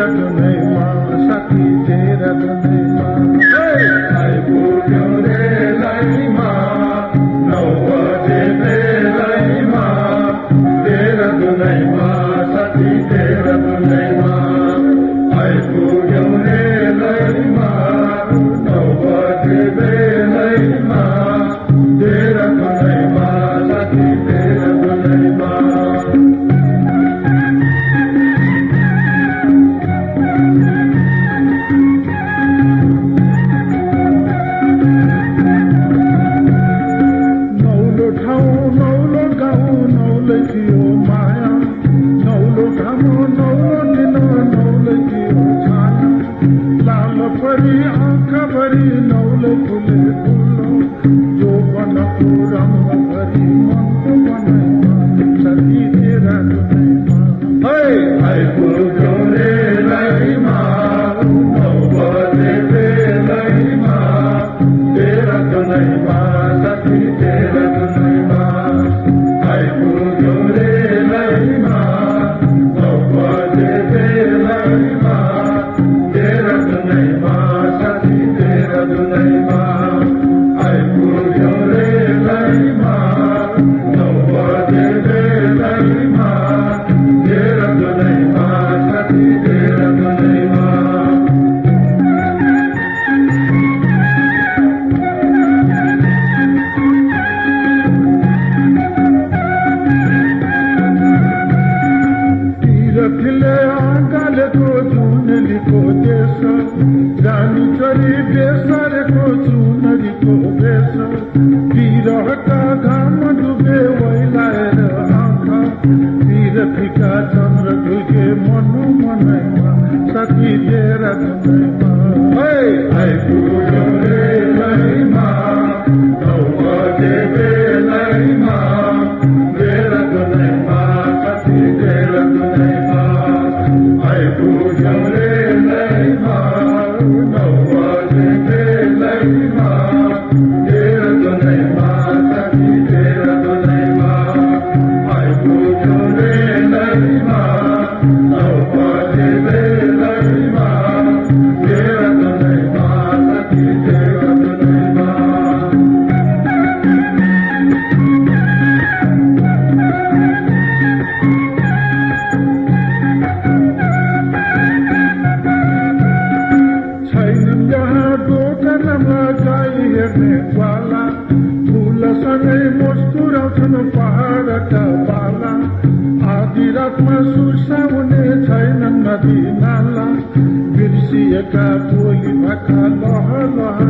देहरादुनैमा साथी देहरादुनैमा आइपुग्यो रेलैमा 9 बजे बेलैमा देहरादुनैमा साथी देहरादुनैमा आइपुग्यो रेलैमा 9 बजे बेलैमा देहरादुनैमा साथी देहरादुनैमा भरी नौले फुले फुलो जो बन रंग भरी मन को बनैमा साथी देहरादुनैमा आइपुग्यो रेलैमा 9 बजे बेलैमा देहरादुनैमा साथी देहरादुनैमा आइपुग्यो रेलैमा 9 बजे बेलैमा देहरादुनैमा साथी देहरादुनैमा आइपुग्यो रेलैमा 9 बजे बेलैमा देहरादुनैमा साथी देहरादुनैमा तीरथिले आंगालेको जुनलीको देश रानी चरी बेसरेको चुनरीको भेष बिरहका घाम डुबे वैलाएर आँखा तीरथिका चन्द्र ढुके मनु मनैमा साथी देहरादुनैमा आइपुग्यो रेलैमा 9 बजे बेलैमा देहरादुनैमा साथी देहरादुनैमा आइपुग्यो रेलैमा 9 बजे बेलैमा देहरादुनैमा साथी देहरादुनैमा आइपुग्यो रेलैमा 9 बजे बेलैमा देहरादुनैमा साथी देहरादुनैमा छैनन् यहाँ दोकानमा गाई हेर्नेवाला फुलसँगै मुस्कुराउँछन् पहाडका बाला आधी रातमा सुर्साउने छैनन् नदी नाला बिर्सिएका टोली भाका लह लह